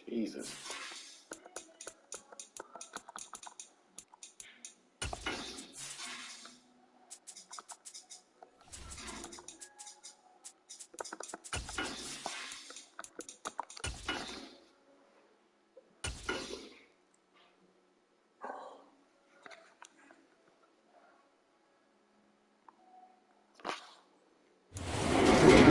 Jesus.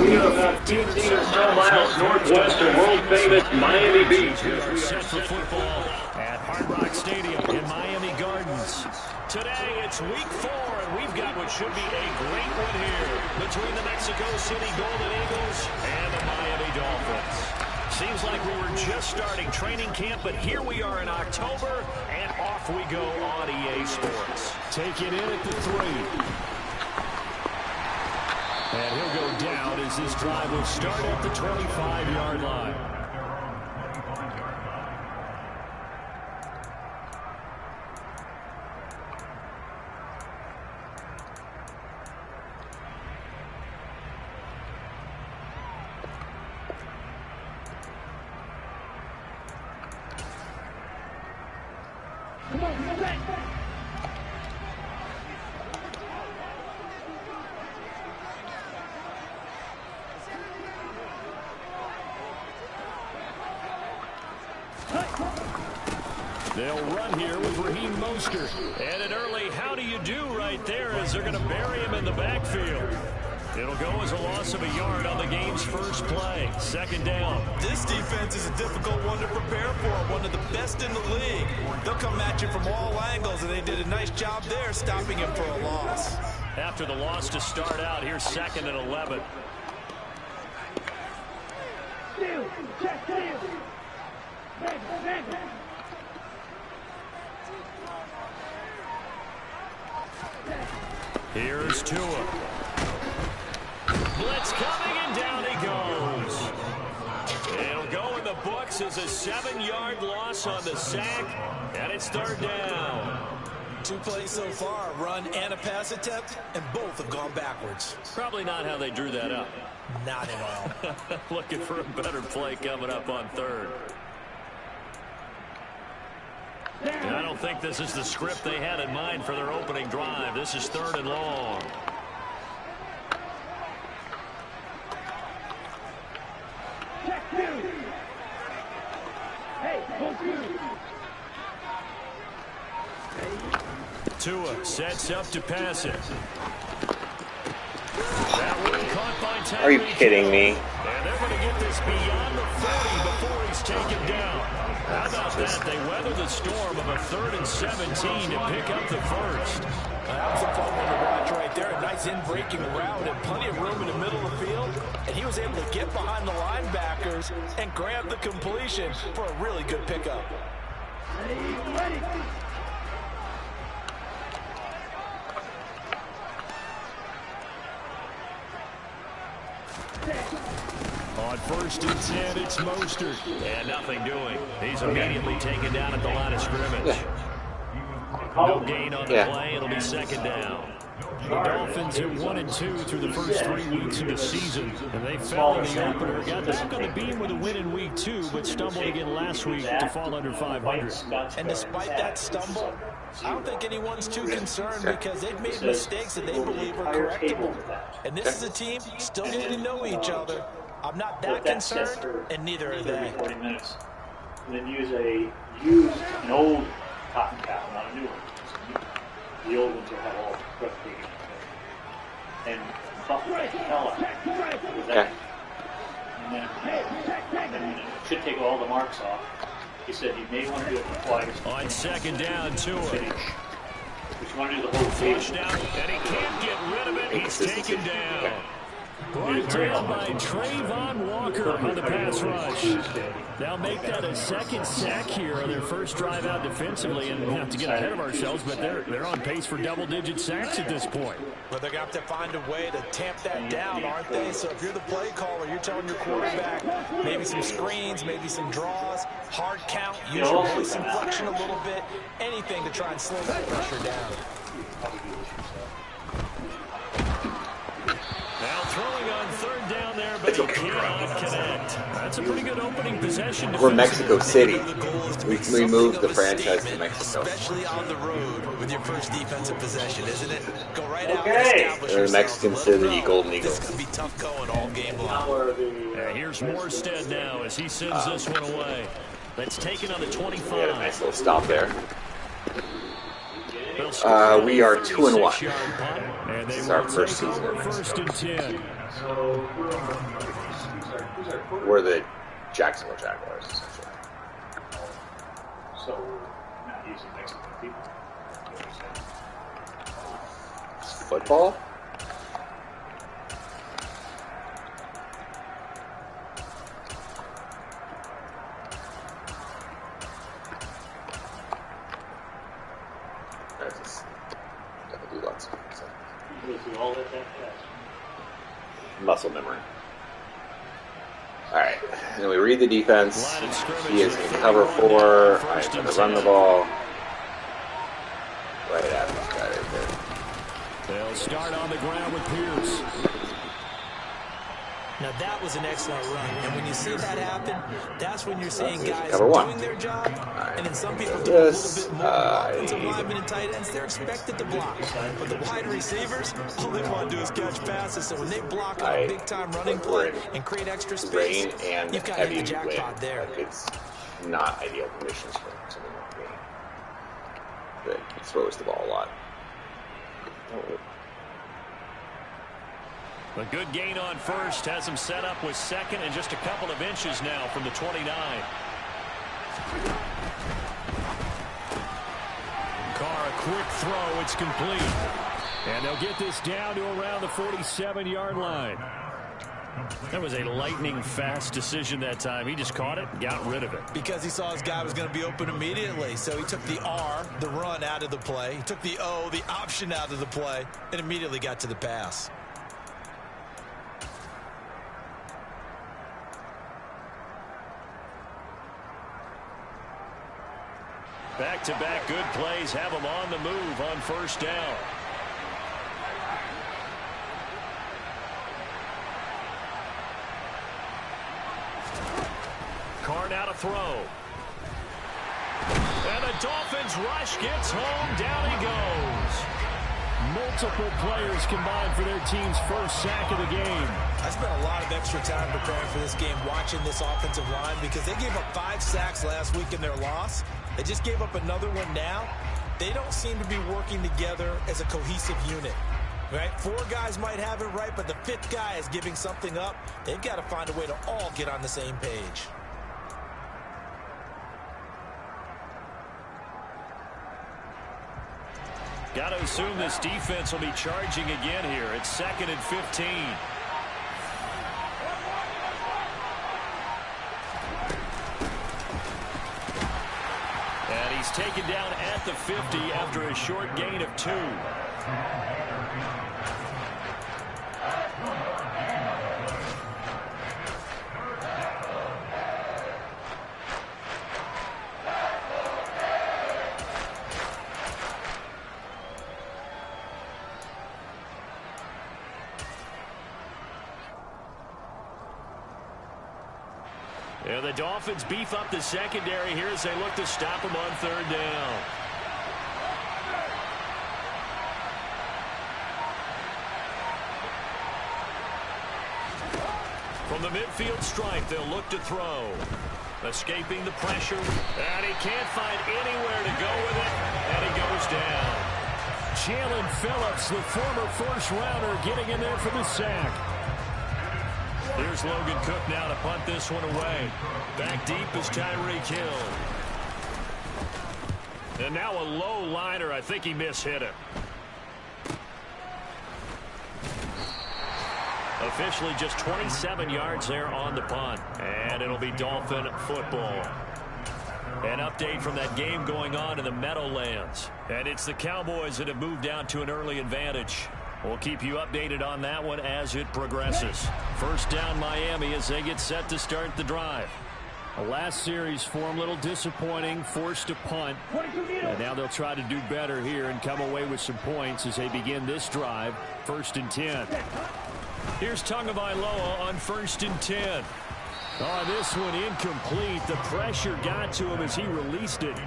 About 15 or so miles northwest of world-famous Miami Beach. We are set for football at Hard Rock Stadium in Miami Gardens. Today, it's week 4, and we've got what should be a great one here between the Mexico City Golden Eagles and the Miami Dolphins. Seems like we were just starting training camp, but here we are in October, and off we go on EA Sports. Take it in at the 3. And he'll go down as this drive will start at the 25-yard line. Come on, come back. They'll run here with Raheem Mostert. And an early how do you do right there as they're going to bury him in the backfield. It'll go as a loss of a yard on the game's first play. Second down. This defense is a difficult one to prepare for. One of the best in the league. They'll come at you from all angles, and they did a nice job there stopping him for a loss. After the loss to start out, here's 2nd and 11. Here's Tua. Blitz coming, and down he goes. It'll go in the books as a 7-yard loss on the sack, and it's 3rd down. 2 plays so far, a run and a pass attempt, and both have gone backwards. Probably not how they drew that up. Not at all. Looking for a better play coming up on 3rd. And I don't think this is the script they had in mind for their opening drive. This is 3rd and long. Tua sets up to pass it. That one caught by Tyreek. Are you kidding me? And they're going to get this beyond the 40 before he's taken down. How about that? They weather the storm of a 3rd and 17 to pick up the first. That was a fun one to watch right there. A nice in-breaking route and plenty of room in the middle of the field. And he was able to get behind the linebackers and grab the completion for a really good pickup. Ready. On 1st and 10, it's Mostert. And nothing doing. He's immediately taken down at the line of scrimmage. No gain on the play. It'll be 2nd down. The Dolphins are 1-2 through the first 3 weeks of the season, and they fell in the opener. Got back on the beam with a win in week 2, but stumbled again last week to fall under 500. And despite that stumble, I don't think anyone's too concerned because they've made mistakes that they believe are correctable. And this is a team still getting to know each other. I'm not that concerned, and neither are they. 40 minutes. And then use an old cotton cap, not a new one. The old ones will have all replicating. And buffet the hell out of that. And then it should take all the marks off. He said you may want to do it twice. On 2nd down, Tua. But you want to do the whole thing. Flushed out, and he can't get rid of it. He's taken down. Brought down by Trayvon Walker on the pass rush. They'll make that a 2nd sack here on their first drive out defensively. And not to get ahead of ourselves, but they're on pace for double-digit sacks at this point. But they're going to have to find a way to tamp that down, aren't they? So if you're the play caller, you're telling your quarterback maybe some screens, maybe some draws, hard count, use your voice inflection a little bit, anything to try and slow that pressure down. Now throwing on 3rd down there, but he cannot connect. That's a pretty good opening possession. We're Mexico City. We moved the franchise to Mexico. Especially on the road with your first defensive possession, isn't it? Go right out Okay. and establish The yourself. Mexican City Golden This Eagles. is going to be tough going all game long. Now are the, Here's Morstead now as he sends this one away. That's taken on the 25. We had a nice little stop there. They'll score We are a 2-1. 36-yard punt, and they This is our will first take season over in Mexico. first and 10. We're the Jacksonville Jaguars, essentially. so we're not using Mexican people. Football? I just do lots of things. You go through all that fast. Muscle memory. Alright, and then we read the defense. Line of scrimmage He is at in cover 31 4. now, I'm first going and to run 10. the ball. Right at this guy right there. They'll start on the ground with Pierce. Now that was an excellent run, and when you see that happen, that's when you're seeing guys cover one. doing their job, and then some people do This, a little bit more. Offensive linemen and tight ends, they're expected to block, but the wide receivers, all they want to do is catch passes. So when they block on a big-time running play and create extra space, Rain and you've got to heavy hit the jackpot wind. there. Like, it's not ideal conditions for something like me. But he throws the ball a lot. A good gain on first has him set up with second and just a couple of inches now from the 29. Carr, a quick throw. It's complete. And they'll get this down to around the 47-yard line. That was a lightning-fast decision that time. He just caught it and got rid of it. Because he saw his guy was going to be open immediately. So he took the R, the run, out of the play. He took the O, the option, out of the play, and immediately got to the pass. Back-to-back good plays have him on the move on first down. Carr now to throw. And the Dolphins rush gets home. Down he goes. Multiple players combined for their team's first sack of the game. I spent a lot of extra time preparing for this game, watching this offensive line, because they gave up 5 sacks last week in their loss. They just gave up another one now. They don't seem to be working together as a cohesive unit. Right? 4 guys might have it right, but the 5th guy is giving something up. They've got to find a way to all get on the same page. Got to assume this defense will be charging again here. It's 2nd and 15. And he's taken down at the 50 after a short gain of 2. And the Dolphins beef up the secondary here as they look to stop him on 3rd down. From the midfield stripe, they'll look to throw. Escaping the pressure, and he can't find anywhere to go with it, and he goes down. Jalen Phillips, the former first-rounder, getting in there for the sack. Here's Logan Cook now to punt this one away. Back deep is Tyreek Hill. And now a low liner. I think he mishit it. Officially just 27 yards there on the punt. And it'll be Dolphin football. An update from that game going on in the Meadowlands. And it's the Cowboys that have moved down to an early advantage. We'll keep you updated on that one as it progresses. First down Miami as they get set to start the drive. The last series for them a little disappointing, forced to punt. And now they'll try to do better here and come away with some points as they begin this drive. 1st and 10. Here's Tagovailoa on 1st and 10. Oh, this one incomplete. The pressure got to him as he released it.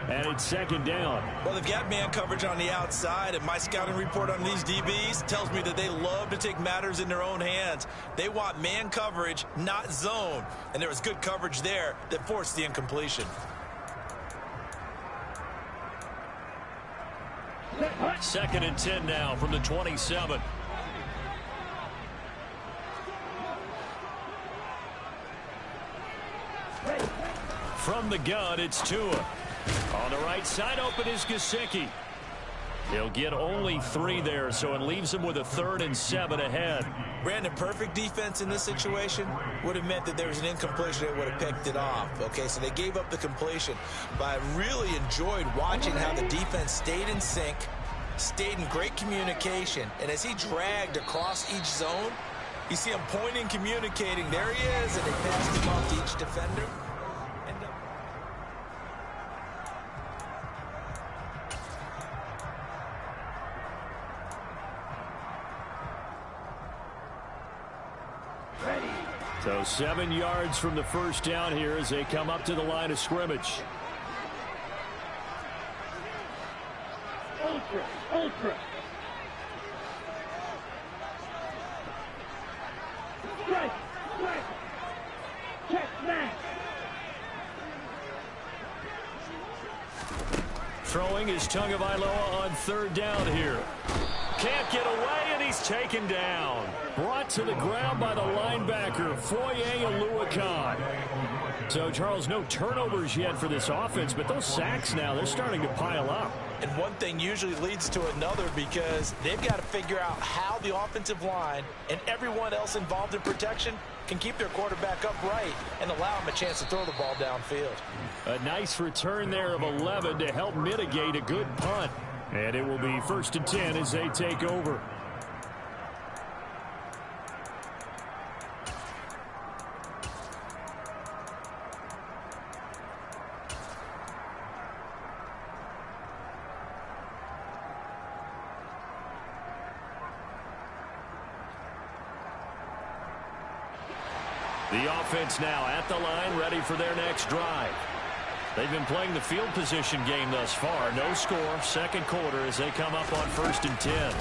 And it's second down. Well, they've got man coverage on the outside, and my scouting report on these DBs tells me that they love to take matters in their own hands. They want man coverage, not zone. And there was good coverage there that forced the incompletion. Second and 10 now from the 27. From the gun, it's Tua. On the right side, open is Gesicki. He'll get only 3 there, so it leaves him with a 3rd and 7 ahead. Brandon, perfect defense in this situation would have meant that there was an incompletion that would have picked it off. Okay, so they gave up the completion. But I really enjoyed watching how the defense stayed in sync, stayed in great communication, and as he dragged across each zone, you see him pointing, communicating. There he is, and they passed him off to each defender. So 7 yards from the first down here as they come up to the line of scrimmage. Ultra. Strike. Check, smash. Throwing is Tagovailoa on 3rd down here. Can't get away, and he's taken down. Brought to the ground by the linebacker, Foye Oluokun. So, Charles, no turnovers yet for this offense, but those sacks now, they're starting to pile up. And one thing usually leads to another because they've got to figure out how the offensive line and everyone else involved in protection can keep their quarterback upright and allow him a chance to throw the ball downfield. A nice return there of 11 to help mitigate a good punt. And it will be 1st and 10 as they take over. The offense now at the line, ready for their next drive. They've been playing the field position game thus far. No score, second quarter as they come up on 1st and 10.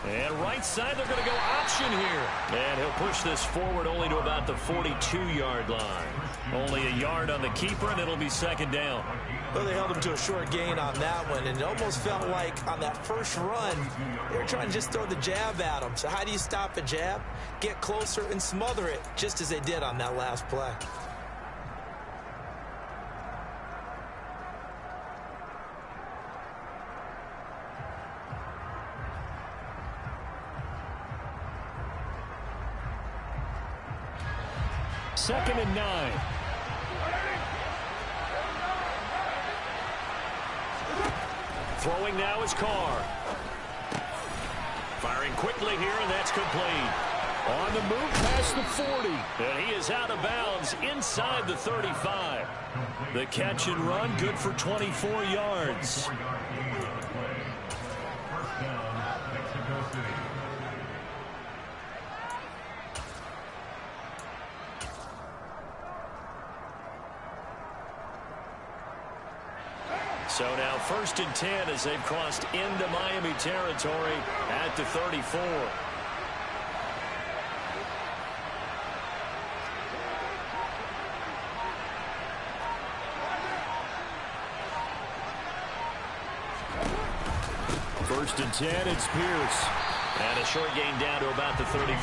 And right side, they're going to go option here. And he'll push this forward only to about the 42-yard line. Only a yard on the keeper, and it'll be second down. Well, they held him to a short gain on that one, and it almost felt like on that first run, they were trying to just throw the jab at him. So how do you stop a jab? Get closer and smother it, just as they did on that last play. Second and 9. Throwing now is Carr. Firing quickly here, and that's complete. On the move past the 40. And he is out of bounds inside the 35. The catch and run good for 24 yards. So now 1st and 10 as they've crossed into Miami territory at the 34. First and 10, it's Pierce. And a short gain down to about the 33.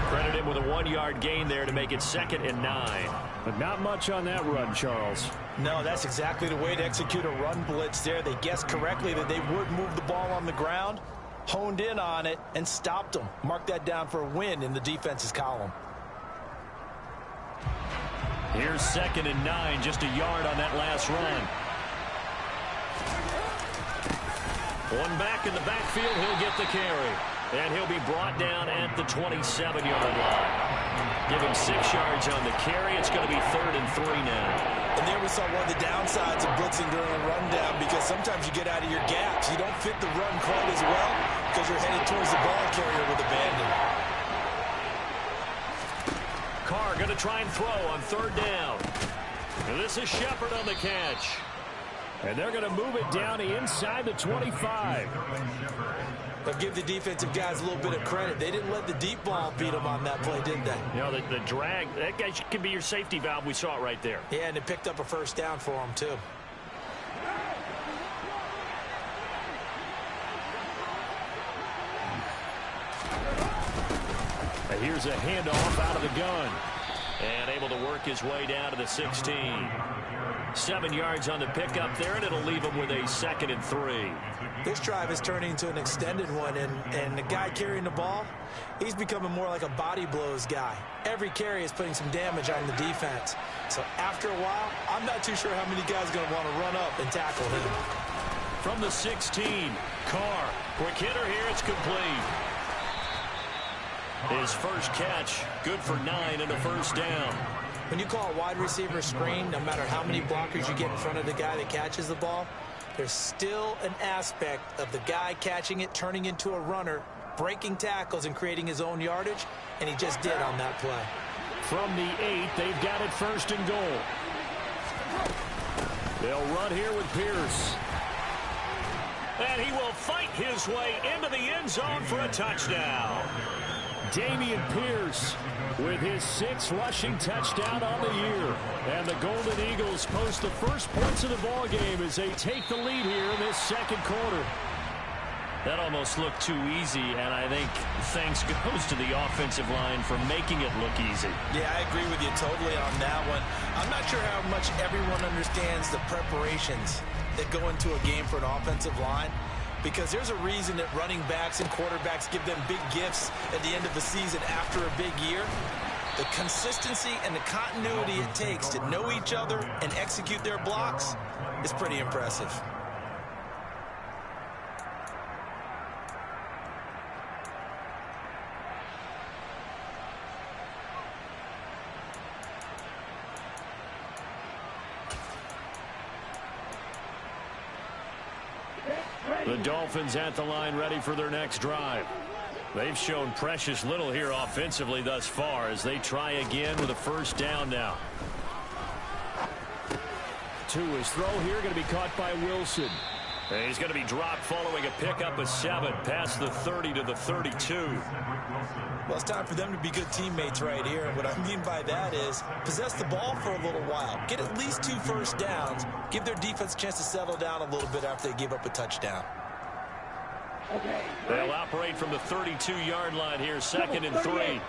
Credit him with a 1-yard gain there to make it 2nd and 9. But not much on that run, Charles. No, that's exactly the way to execute a run blitz there. They guessed correctly that they would move the ball on the ground, honed in on it, and stopped them. Mark that down for a win in the defense's column. Here's 2nd and 9, just a yard on that last run. One back in the backfield, he'll get the carry. And he'll be brought down at the 27-yard line. Give him 6 yards on the carry. It's going to be 3rd and 3 now. And there we saw one of the downsides of blitzing during a rundown because sometimes you get out of your gaps. You don't fit the run quite as well because you're headed towards the ball carrier with abandon. Carr going to try and throw on 3rd down. And this is Shepard on the catch. And they're going to move it down to inside the 25. But give the defensive guys a little bit of credit. They didn't let the deep ball beat them on that play, did they? You know, the drag, that guy can be your safety valve. We saw it right there. Yeah, and it picked up a 1st down for them, too. And here's a handoff out of the gun. And able to work his way down to the 16. 7 yards on the pickup there, and it'll leave him with a 2nd and 3. This drive is turning into an extended one, and the guy carrying the ball, he's becoming more like a body blows guy. Every carry is putting some damage on the defense. So after a while, I'm not too sure how many guys are going to want to run up and tackle him. From the 16, Carr. Quick hitter here, it's complete. His first catch, good for 9 and a 1st down. When you call a wide receiver screen, no matter how many blockers you get in front of the guy that catches the ball, there's still an aspect of the guy catching it, turning into a runner, breaking tackles and creating his own yardage, and he just did on that play. From the 8, they've got it 1st and goal. They'll run here with Pierce. And he will fight his way into the end zone for a touchdown. Dameon Pierce with his 6th rushing touchdown on the year. And the Golden Eagles post the first points of the ball game as they take the lead here in this 2nd quarter. That almost looked too easy, and I think thanks goes to the offensive line for making it look easy. Yeah, I agree with you totally on that one. I'm not sure how much everyone understands the preparations that go into a game for an offensive line, because there's a reason that running backs and quarterbacks give them big gifts at the end of the season after a big year. The consistency and the continuity it takes to know each other and execute their blocks is pretty impressive. The Dolphins at the line ready for their next drive. They've shown precious little here offensively thus far as they try again with a 1st down now. To his throw here, going to be caught by Wilson. And he's going to be dropped following a pickup of 7 past the 30 to the 32. Well, it's time for them to be good teammates right here. And what I mean by that is possess the ball for a little while. Get at least 2 1st downs. Give their defense a chance to settle down a little bit after they give up a touchdown. They'll operate from the 32-yard line here, 2nd and 3.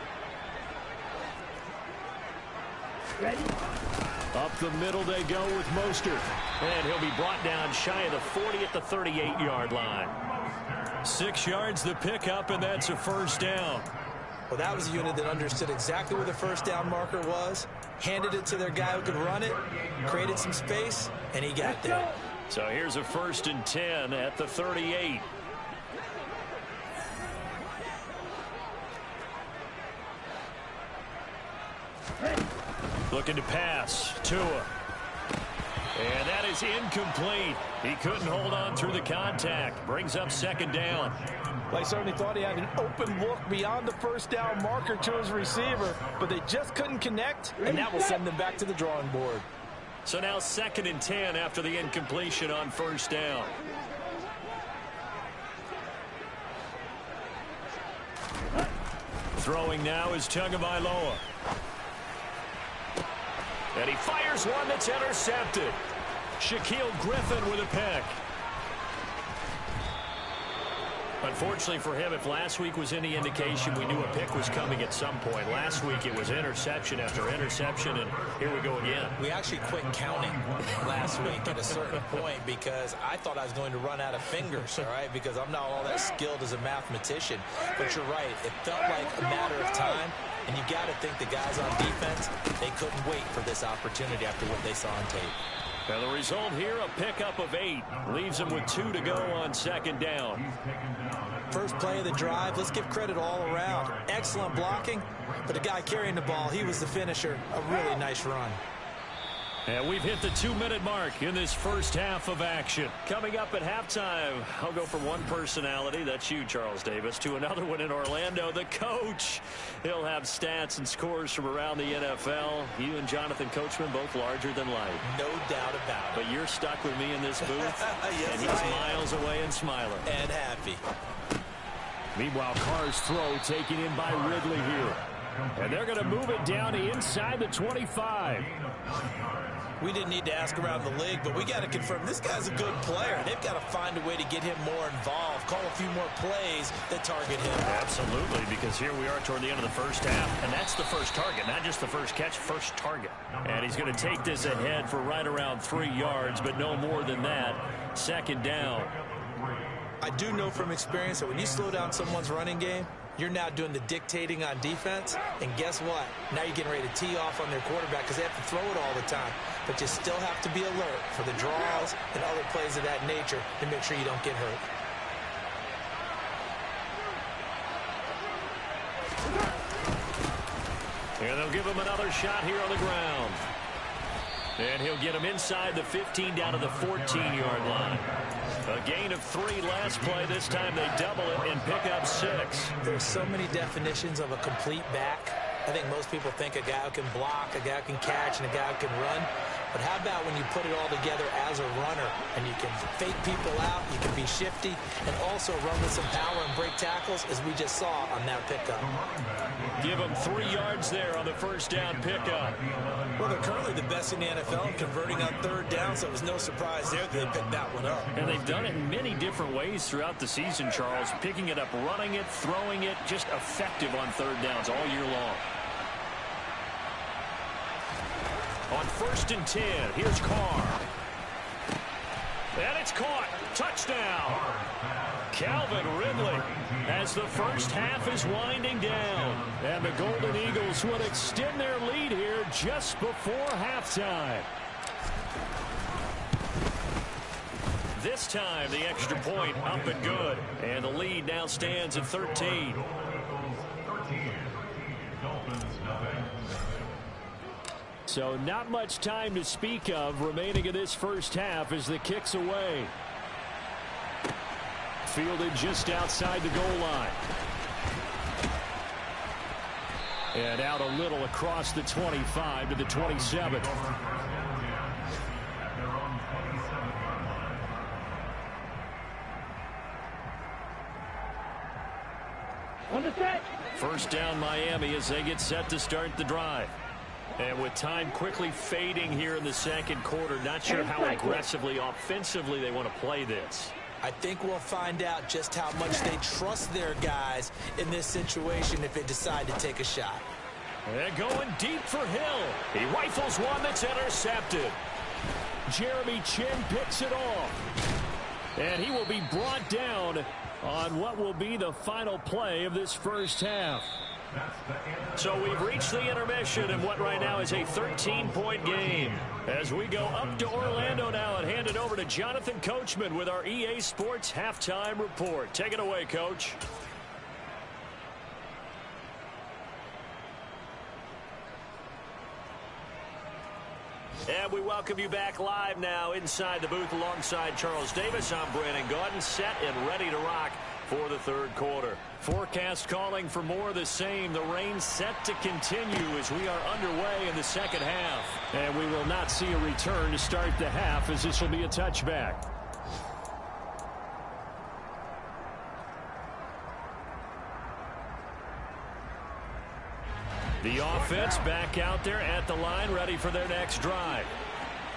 Up the middle they go with Mostert. And he'll be brought down shy of the 40 at the 38-yard line. 6 yards the pickup, and that's a 1st down. Well, that was a unit that understood exactly where the 1st down marker was, handed it to their guy who could run it, created some space, and he got there. So here's a 1st and 10 at the 38. Looking to pass. Tua. And that is incomplete. He couldn't hold on through the contact. Brings up 2nd down. They certainly thought he had an open look beyond the 1st down marker to his receiver, but they just couldn't connect, and that will send them back to the drawing board. So now 2nd and 10 after the incompletion on 1st down. Throwing now is Tagovailoa. And he fires one that's intercepted. Shaquille Griffin with a pick. Unfortunately for him, if last week was any indication, we knew a pick was coming at some point. Last week it was interception after interception, and here we go again. We actually quit counting last week at a certain point because I thought I was going to run out of fingers, all right, because I'm not all that skilled as a mathematician. But you're right. It felt like a matter of time, and you got to think the guys on defense, they couldn't wait for this opportunity after what they saw on tape. And the result here, a pickup of 8. Leaves them with 2 to go on 2nd down. First play of the drive, let's give credit all around. Excellent blocking, but the guy carrying the ball, he was the finisher. A really nice run. And we've hit the 2-minute mark in this first half of action. Coming up at halftime, I'll go from one personality, that's you, Charles Davis, to another one in Orlando, the coach. He'll have stats and scores from around the NFL. You and Jonathan Coachman both larger than life. No doubt about it. But you're stuck with me in this booth, Yes, and he's miles away and smiling. And happy. Meanwhile, Carr's throw taken in by Ridley here. And they're going to move it down to inside the 25. We didn't need to ask around the league, but we got to confirm this guy's a good player. They've got to find a way to get him more involved, call a few more plays that target him. Absolutely, because here we are toward the end of the first half, and that's the first target, not just the first catch, first target. And he's going to take this ahead for right around 3 yards, but no more than that. Second down. I do know from experience that when you slow down someone's running game, you're now doing the dictating on defense, and guess what? Now you're getting ready to tee off on their quarterback because they have to throw it all the time. But you still have to be alert for the draws and other plays of that nature to make sure you don't get hurt. And they'll give him another shot here on the ground. And he'll get him inside the 15 down to the 14-yard line. A gain of 3 last play. This time they double it and pick up 6. There's so many definitions of a complete back. I think most people think a guy who can block, a guy who can catch, and a guy who can run. But how about when you put it all together as a runner and you can fake people out, you can be shifty, and also run with some power and break tackles, as we just saw on that pickup. Give them 3 yards there on the first down pickup. Well, they're currently the best in the NFL in converting on third down, so it was no surprise there that they picked that one up. And they've done it in many different ways throughout the season, Charles. Picking it up, running it, throwing it, just effective on third downs all year long. On 1st and 10, here's Carr. And it's caught. Touchdown. Calvin Ridley as the first half is winding down. And the Golden Eagles would extend their lead here just before halftime. This time, the extra point up and good. And the lead now stands at 13. So not much time to speak of remaining in this first half as the kick's away. Fielded just outside the goal line. And out a little across the 25 to the 27. On the set. First down Miami as they get set to start the drive. And with time quickly fading here in the second quarter, not sure how aggressively, offensively they want to play this. I think we'll find out just how much they trust their guys in this situation if they decide to take a shot. And going deep for Hill. He rifles one that's intercepted. Jeremy Chin picks it off. And he will be brought down on what will be the final play of this first half. So we've reached the intermission in what right now is a 13-point game. As we go up to Orlando now and hand it over to Jonathan Coachman with our EA Sports Halftime Report. Take it away, Coach. And we welcome you back live now inside the booth alongside Charles Davis. I'm Brandon Gaudin, set and ready to rock for the third quarter. Forecast calling for more of the same. The rain set to continue as we are underway in the second half. And we will not see a return to start the half as this will be a touchback. The offense back out there at the line, ready for their next drive.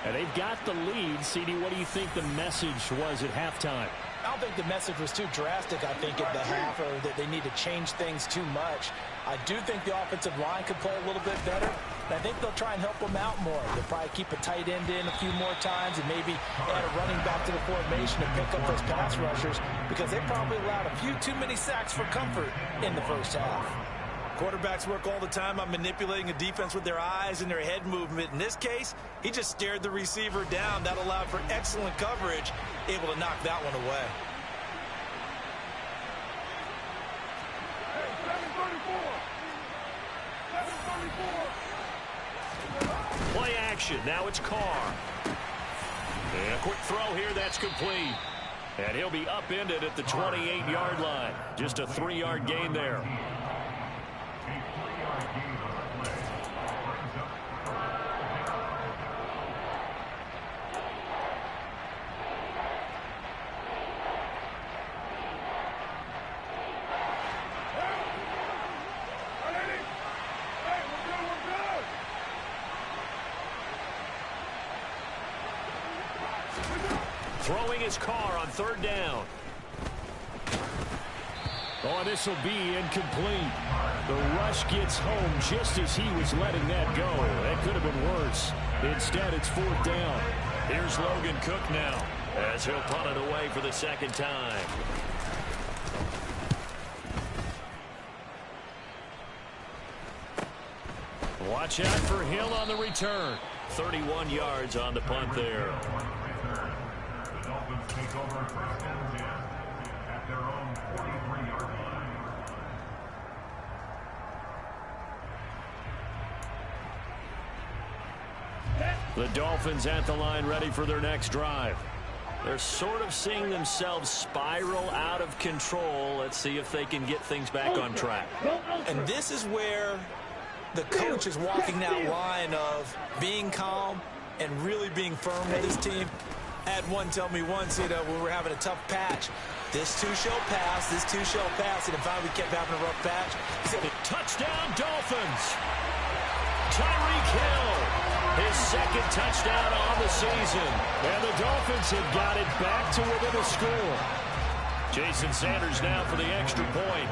And they've got the lead. CD, what do you think the message was at halftime? I don't think the message was too drastic, I think, at the half, or that they need to change things too much. I do think the offensive line could play a little bit better, and I think they'll try and help them out more. They'll probably keep a tight end in a few more times and maybe add a running back to the formation to pick up those pass rushers, because they probably allowed a few too many sacks for comfort in the first half. Quarterbacks work all the time on manipulating a defense with their eyes and their head movement. In this case, he just stared the receiver down. That allowed for excellent coverage, able to knock that one away. Play action. Now it's Carr. And a quick throw here. That's complete. And he'll be upended at the 28-yard line. Just a 3-yard gain there. Throwing his Carr on 3rd down. Oh, this will be incomplete. The rush gets home just as he was letting that go. That could have been worse. Instead, it's 4th down. Here's Logan Cook now as he'll punt it away for the 2nd time. Watch out for Hill on the return. 31 yards on the punt there. The Dolphins take over 1st and 10 at their own 43-yard line. The Dolphins at the line ready for their next drive. They're sort of seeing themselves spiral out of control. Let's see if they can get things back on track. And this is where the coach is walking that line of being calm and really being firm with his team. I had one tell me once, when we were having a tough patch, this too shall pass, this too shall pass, and if we kept having a rough patch, he said, touchdown Dolphins! Tyreek Hill, his 2nd touchdown on the season. And the Dolphins have got it back to within a score. Jason Sanders now for the extra point.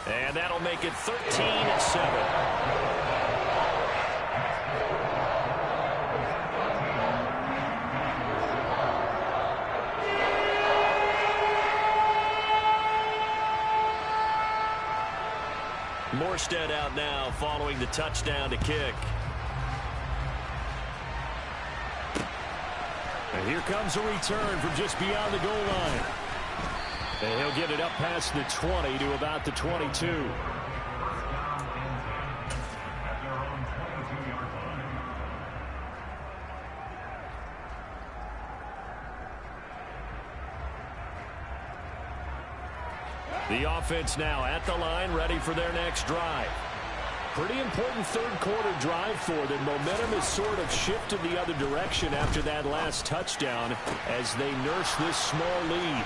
And that'll make it 13-7. Morstead out now following the touchdown to kick. And here comes a return from just beyond the goal line. And he'll get it up past the 20 to about the 22. The offense now at the line, ready for their next drive. Pretty important 3rd quarter drive for them. Momentum has sort of shifted the other direction after that last touchdown as they nurse this small lead.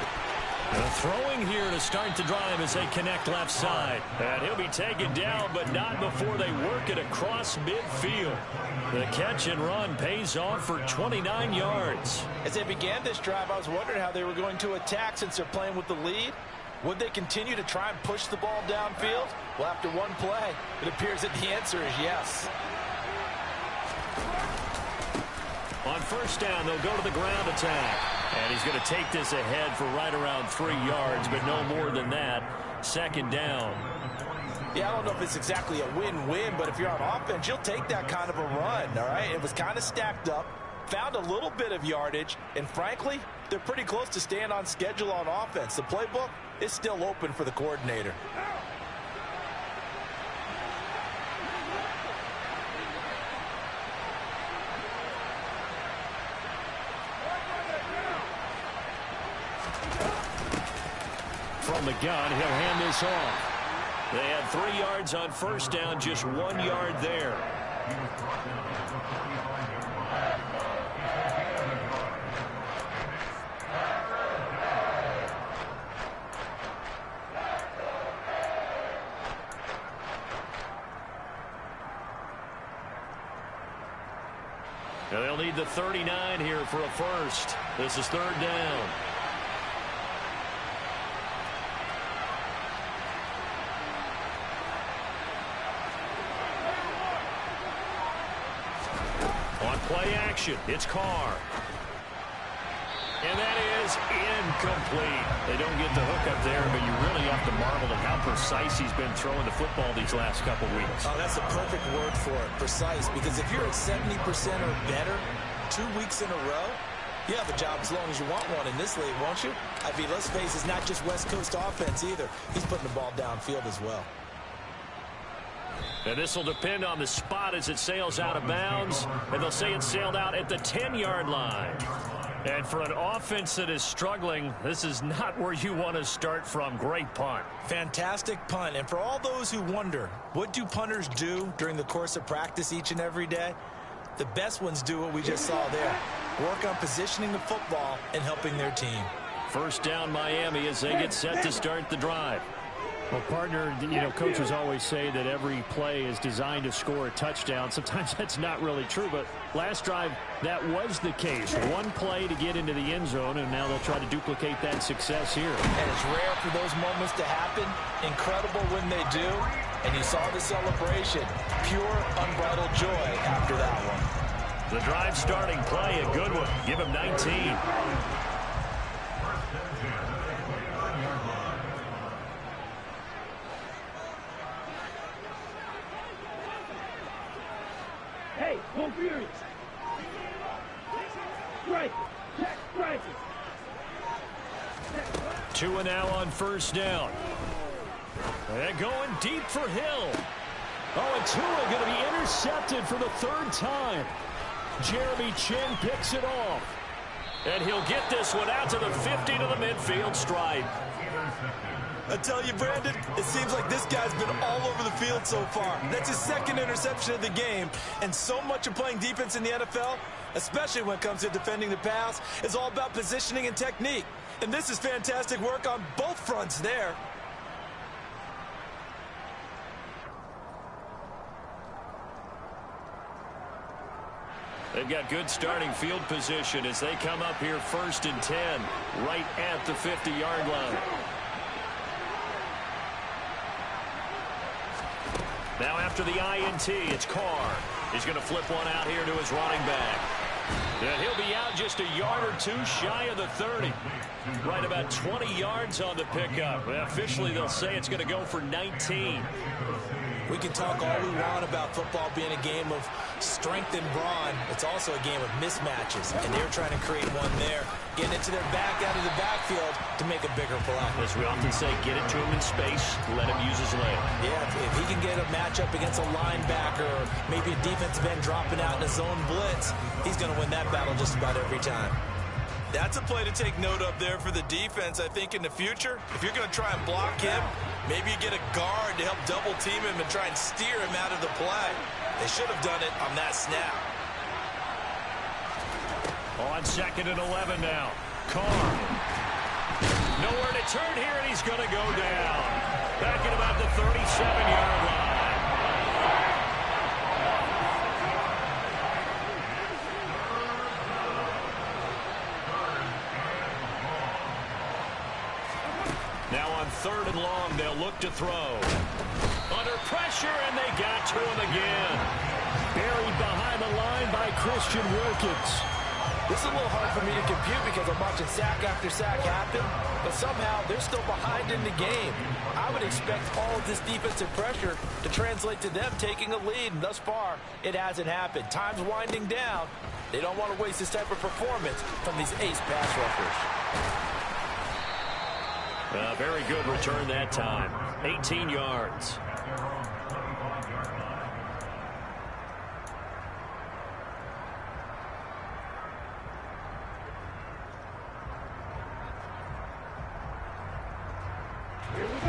Throwing here to start the drive as they connect left side. And he'll be taken down, but not before they work it across midfield. The catch and run pays off for 29 yards. As they began this drive, I was wondering how they were going to attack since they're playing with the lead. Would they continue to try and push the ball downfield? Well, after one play, it appears that the answer is yes. On 1st down, they'll go to the ground attack. And he's going to take this ahead for right around 3 yards, but no more than that. 2nd down. Yeah, I don't know if it's exactly a win-win, but if you're on offense, you'll take that kind of a run, all right? It was kind of stacked up, found a little bit of yardage, and frankly, they're pretty close to staying on schedule on offense. The playbook is still open for the coordinator. From the gun, he'll hand this off. They had 3 yards on 1st down, just 1 yard there. Now they'll need the 39 here for a 1st. This is 3rd down. On play action, it's Carr. And that is incomplete. They don't get the hook up there, but you really have to marvel at how precise he's been throwing the football these last couple weeks. Oh, that's a perfect word for it, precise, because if you're at 70% or better 2 weeks in a row, You have a job as long as you want one in this league, won't you? I mean, let's face it, it's not just West Coast offense either. He's putting the ball downfield as well. And this will depend on the spot as it sails out of bounds. And they'll say it sailed out at the 10-yard line. And for an offense that is struggling, this is not where you want to start from. Great punt. Fantastic punt. And for all those who wonder, what do punters do during the course of practice each and every day? The best ones do what we just saw there. Work on positioning the football and helping their team. First down Miami as they get set to start the drive. Well, partner, coaches always say that every play is designed to score a touchdown. Sometimes that's not really true, but last drive, that was the case. One play to get into the end zone, and now they'll try to duplicate that success here. And it's rare for those moments to happen. Incredible when they do. And you saw the celebration. Pure, unbridled joy after that one. The drive starting play, a good one. Give him 19. Hey, go furious. Strike. Check, strike. 2 and now on first down. They're going deep for Hill. Oh, and Tua going to be intercepted for the third time. Jeremy Chin picks it off. And he'll get this one out to the 50 to the midfield stripe. I tell you, Brandon, it seems like this guy's been all over the field so far. That's his second interception of the game. And so much of playing defense in the NFL, especially when it comes to defending the pass, is all about positioning and technique. And this is fantastic work on both fronts there. They've got good starting field position as they come up here 1st and 10, right at the 50-yard line. Now after the INT, it's Carr. He's going to flip one out here to his running back. And he'll be out just a yard or two shy of the 30. Right about 20 yards on the pickup. Well, officially, they'll say it's going to go for 19. We can talk all we want about football being a game of strength and brawn. It's also a game of mismatches, and they're trying to create one there, getting it to their back out of the backfield to make a bigger play. As we often say, get it to him in space, let him use his leg. Yeah, if he can get a matchup against a linebacker or maybe a defensive end dropping out in a zone blitz, he's going to win that battle just about every time. That's a play to take note of there for the defense, I think, in the future. If you're going to try and block him, maybe you get a guard to help double team him and try and steer him out of the play. They should have done it on that snap. On 2nd and 11 now. Carr. Nowhere to turn here, and he's going to go down. Back at about the 37-yard line. Now on 3rd and long, they'll look to throw. Under pressure, and they got to him again. Buried behind the line by Christian Wilkins. This is a little hard for me to compute because I'm watching sack after sack happen, but somehow they're still behind in the game. I would expect all of this defensive pressure to translate to them taking a lead, and thus far, it hasn't happened. Time's winding down. They don't want to waste this type of performance from these ace pass rushers. Very good return that time. 18 yards.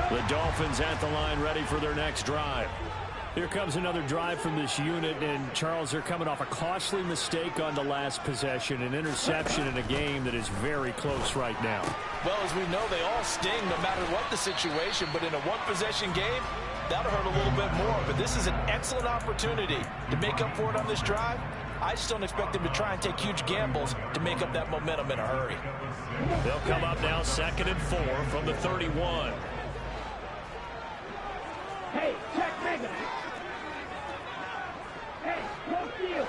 The Dolphins at the line ready for their next drive. Here comes another drive from this unit, and Charles, they're coming off a costly mistake on the last possession, an interception in a game that is very close right now. Well, as we know, they all sting no matter what the situation, but in a one-possession game, that'll hurt a little bit more. But this is an excellent opportunity to make up for it on this drive. I just don't expect them to try and take huge gambles to make up that momentum in a hurry. They'll come up now 2nd and 4 from the 31. Hey, check Mega. Hey, go field.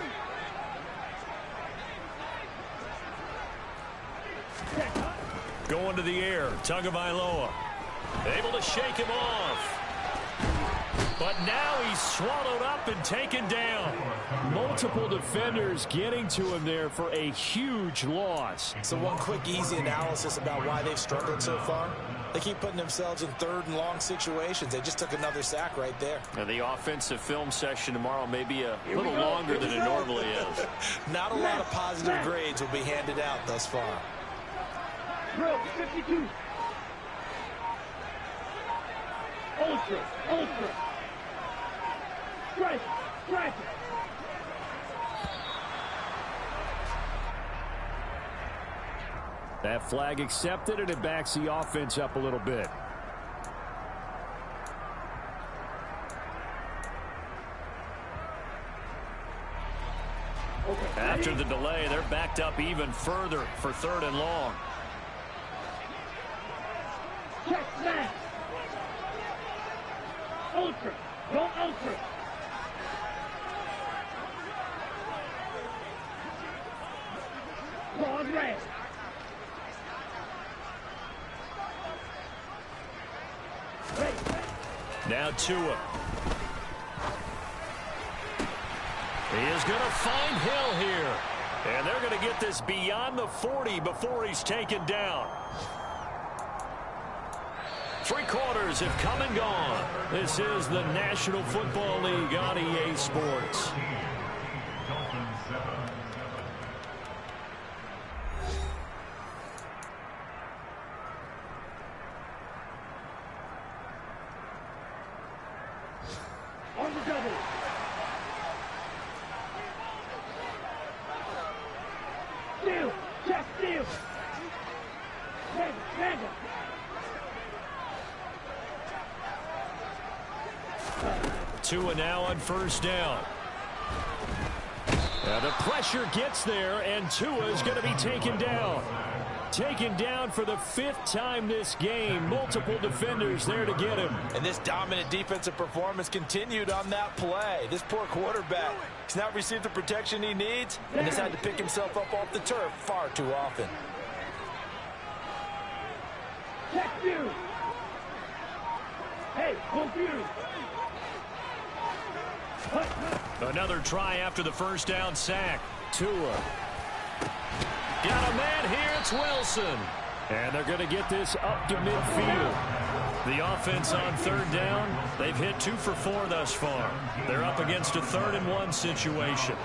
Going to the air, Tagovailoa. Able to shake him off. But now he's swallowed up and taken down. Multiple defenders getting to him there for a huge loss. So one quick, easy analysis about why they've struggled so far. They keep putting themselves in third and long situations. They just took another sack right there. Now the offensive film session tomorrow may be a little longer than it normally is. Not a lot of positive grades will be handed out thus far. Drill 52. Ultra. Strike. That flag accepted, and it backs the offense up a little bit. After the delay, they're backed up even further for 3rd and long. Check snap. Ultra. Go ultra. Pause red. Now Tua. He is going to find Hill here. And they're going to get this beyond the 40 before he's taken down. 3 quarters have come and gone. This is the National Football League on EA Sports. On the double. Steal. Check steal. Mega. Tua now on 1st down. Now the pressure gets there, and Tua is going to be taken down. Taken down for the 5th time this game. Multiple defenders there to get him. And this dominant defensive performance continued on that play. This poor quarterback has not received the protection he needs and has had to pick himself up off the turf far too often. Check you. Hey, confused. Another try after the 1st down sack. Tua. Got a man here. It's Wilson. And they're going to get this up to midfield. The offense on 3rd down, they've hit 2 for 4 thus far. They're up against a 3rd and 1 situation.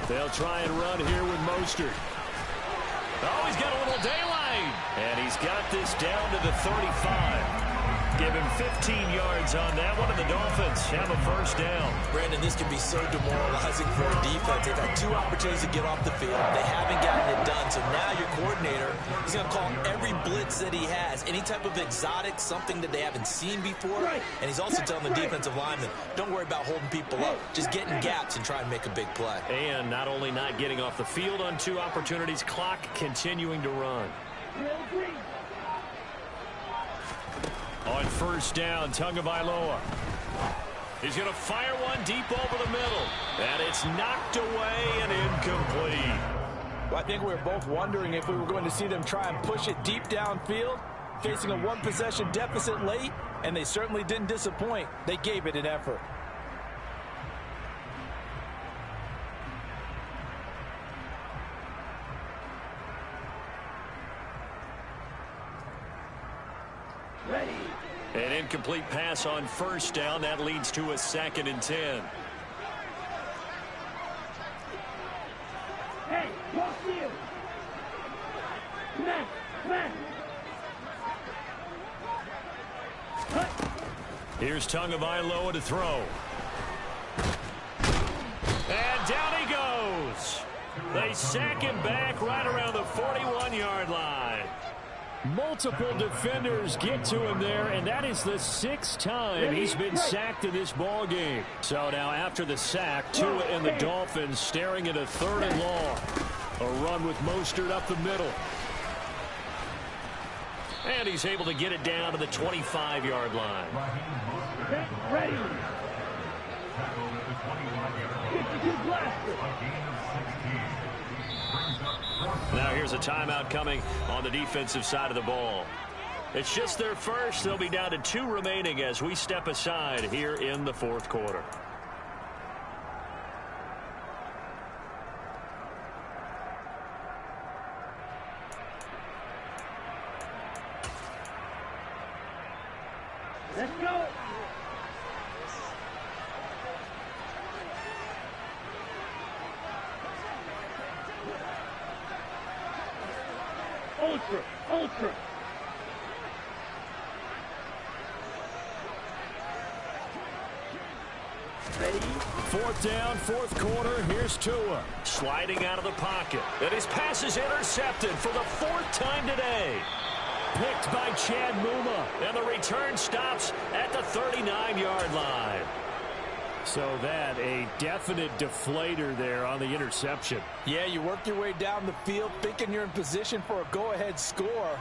They'll try and run here with Mostert. Oh, he's got a little daylight. And he's got this down to the 35. Give him 15 yards on that one, and the Dolphins have a 1st down. Brandon, this can be so demoralizing for a defense. They've had 2 opportunities to get off the field. They haven't gotten it done. So now your coordinator is going to call every blitz that he has, any type of exotic, something that they haven't seen before. And he's also telling the defensive lineman, don't worry about holding people up. Just get in gaps and try and make a big play. And not only not getting off the field on 2 opportunities, clock continuing to run. On 1st down, Tagovailoa. He's going to fire one deep over the middle. And it's knocked away and incomplete. Well, I think we were both wondering if we were going to see them try and push it deep downfield, facing a 1-possession deficit late, and they certainly didn't disappoint. They gave it an effort. An incomplete pass on 1st down. That leads to a 2nd and 10. Hey, walk you. Man. Here's Tagovailoa to throw. And down he goes. They sack him back right around the 41-yard line. Multiple defenders get to him there, and that is the 6th time he's been sacked in this ball game. So now after the sack, Tua and the Dolphins staring at a 3rd and long. A run with Mostert up the middle. And he's able to get it down to the 25-yard line. Ready. 52 blaster. Now here's a timeout coming on the defensive side of the ball. It's just their first. They'll be down to 2 remaining as we step aside here in the fourth quarter. Let's go. Ultra, ultra. Ready? Fourth down, fourth quarter. Here's Tua sliding out of the pocket. And his pass is intercepted for the 4th time today. Picked by Chad Muma. And the return stops at the 39-yard line. So that a definite deflator there on the interception. Yeah, you work your way down the field thinking you're in position for a go-ahead score.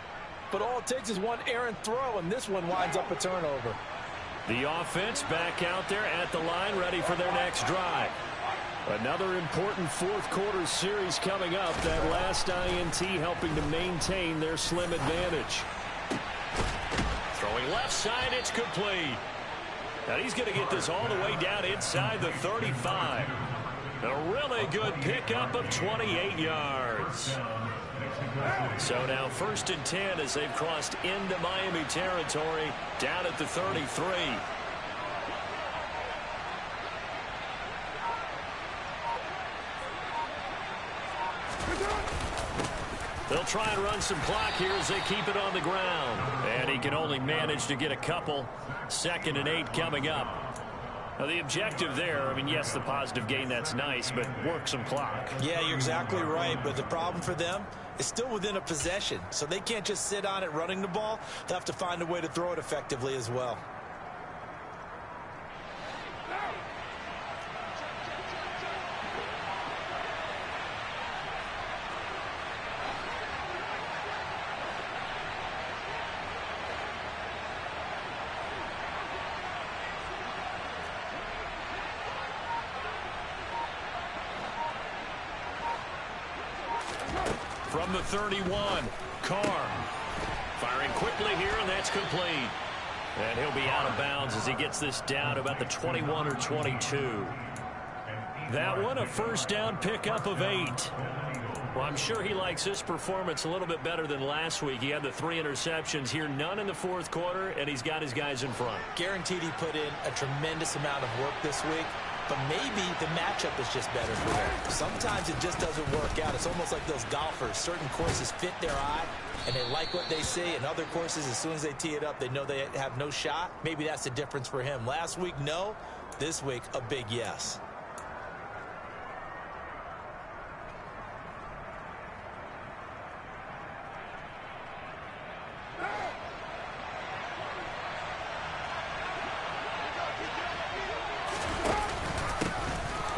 But all it takes is one errant throw, and this one winds up a turnover. The offense back out there at the line, ready for their next drive. Another important fourth quarter series coming up. That last INT helping to maintain their slim advantage. Throwing left side, it's complete. Now he's going to get this all the way down inside the 35. A really good pickup of 28 yards. So now 1st and 10 as they've crossed into Miami territory down at the 33. They'll try and run some clock here as they keep it on the ground. And he can only manage to get a couple. 2nd and 8 coming up. Now the objective there, I mean, yes, the positive gain, that's nice, but work some clock. Yeah, you're exactly right, but the problem for them is still within a possession. So they can't just sit on it running the ball. They'll have to find a way to throw it effectively as well. From the 31, Carr firing quickly here, and that's complete. And he'll be out of bounds as he gets this down to about the 21 or 22. That one, a first down pickup of 8. Well, I'm sure he likes this performance a little bit better than last week. He had the 3 interceptions here, none in the fourth quarter, and he's got his guys in front. Guaranteed he put in a tremendous amount of work this week. But maybe the matchup is just better for him. Sometimes it just doesn't work out. It's almost like those golfers. Certain courses fit their eye, and they like what they see. And other courses, as soon as they tee it up, they know they have no shot. Maybe that's the difference for him. Last week, no. This week, a big yes.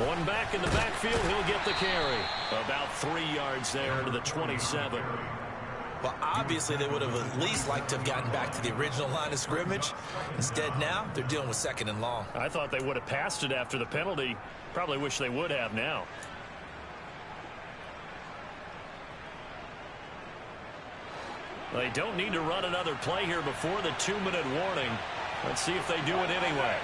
One back in the backfield, he'll get the carry. About 3 yards there to the 27. Well, obviously they would have at least liked to have gotten back to the original line of scrimmage. Instead now, they're dealing with 2nd and long. I thought they would have passed it after the penalty. Probably wish they would have now. They don't need to run another play here before the 2-minute warning. Let's see if they do it anyway.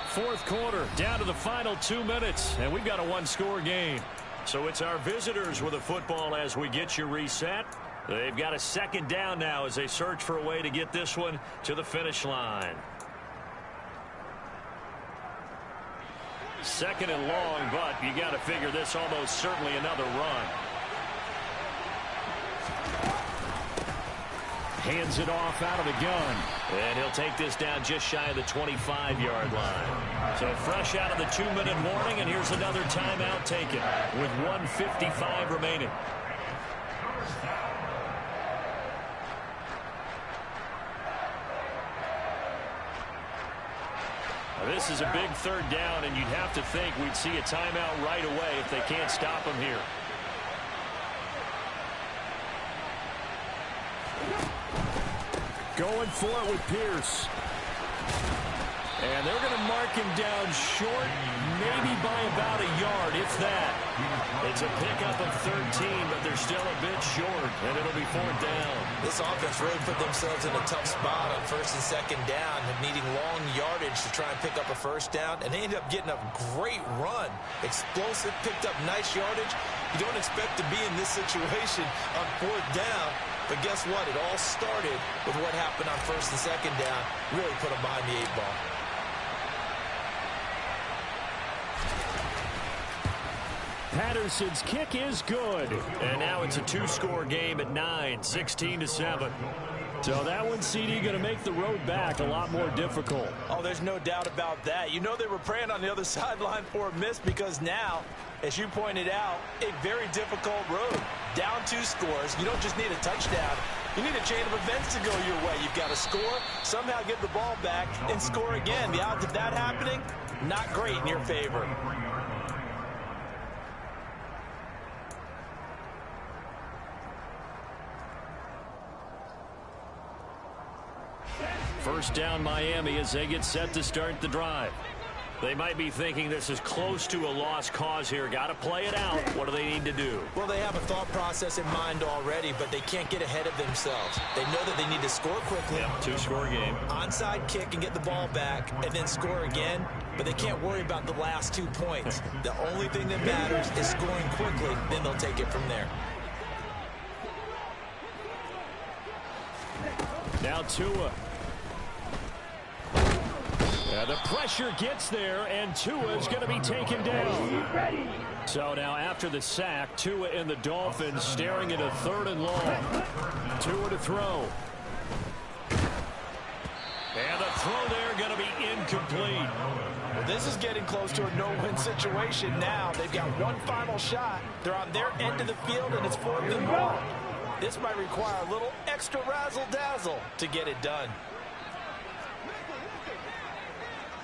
Fourth quarter, down to the final 2 minutes, and we've got a 1-score game. So it's our visitors with the football as we get you reset. They've got a 2nd down now as they search for a way to get this one to the finish line. 2nd and long, but you got to figure this almost certainly another run. Hands it off out of the gun. And he'll take this down just shy of the 25-yard line. So fresh out of the 2-minute warning, and here's another timeout taken with 1:55 remaining. Now this is a big 3rd down, and you'd have to think we'd see a timeout right away if they can't stop him here. Going for it with Pierce. And they're going to mark him down short, maybe by about a yard, if that. It's a pickup of 13, but they're still a bit short, and it'll be 4th down. This offense really put themselves in a tough spot on 1st and 2nd down, needing long yardage to try and pick up a 1st down, and they ended up getting a great run. Explosive, picked up nice yardage. You don't expect to be in this situation on 4th down, but guess what? It all started with what happened on 1st and 2nd down. Really put them behind the 8 ball. Patterson's kick is good. And now it's a 2-score game at 9, 16-7. So that one, CD, going to make the road back a lot more difficult. Oh, there's no doubt about that. You know they were praying on the other sideline for a miss because now, as you pointed out, a very difficult road. Down 2 scores. You don't just need a touchdown. You need a chain of events to go your way. You've got to score, somehow get the ball back, and score again. The odds of that happening, not great in your favor. First down Miami as they get set to start the drive. They might be thinking this is close to a lost cause here. Got to play it out. What do they need to do? Well, they have a thought process in mind already, but they can't get ahead of themselves. They know that they need to score quickly. Yep, 2-score game. Onside kick and get the ball back and then score again, but they can't worry about the last 2 points. The only thing that matters is scoring quickly, then they'll take it from there. Now Tua. The pressure gets there, and Tua is going to be taken down. So now after the sack, Tua and the Dolphins staring at a 3rd and long. Tua to throw. And the throw there going to be incomplete. Well, this is getting close to a no-win situation now. They've got one final shot. They're on their end of the field, and it's 4th and long. This might require a little extra razzle-dazzle to get it done.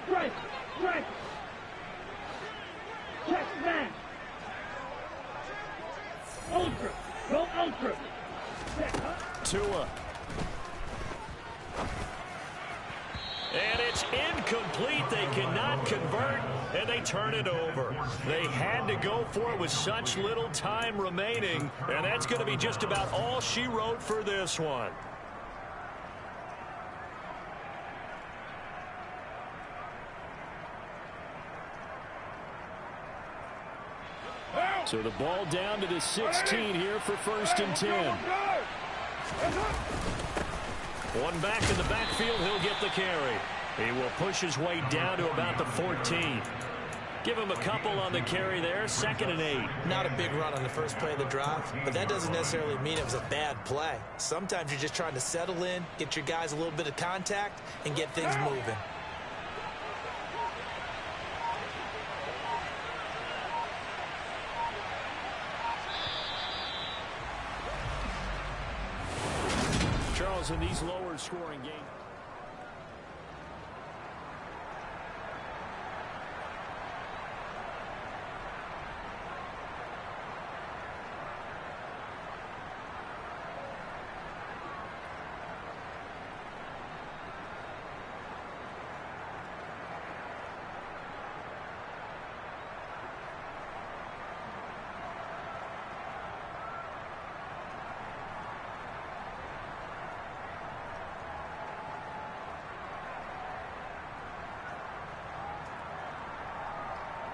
Strike! Strike! Check man! Ultra! Go ultra! Tua. And it's incomplete. They cannot convert, and they turn it over. They had to go for it with such little time remaining, and that's going to be just about all she wrote for this one. So the ball down to the 16 here for 1st and 10. One back in the backfield, he'll get the carry. He will push his way down to about the 14. Give him a couple on the carry there, 2nd and 8. Not a big run on the first play of the drive, but that doesn't necessarily mean it was a bad play. Sometimes you're just trying to settle in, get your guys a little bit of contact, and get things moving. Charles, in these lower scoring games.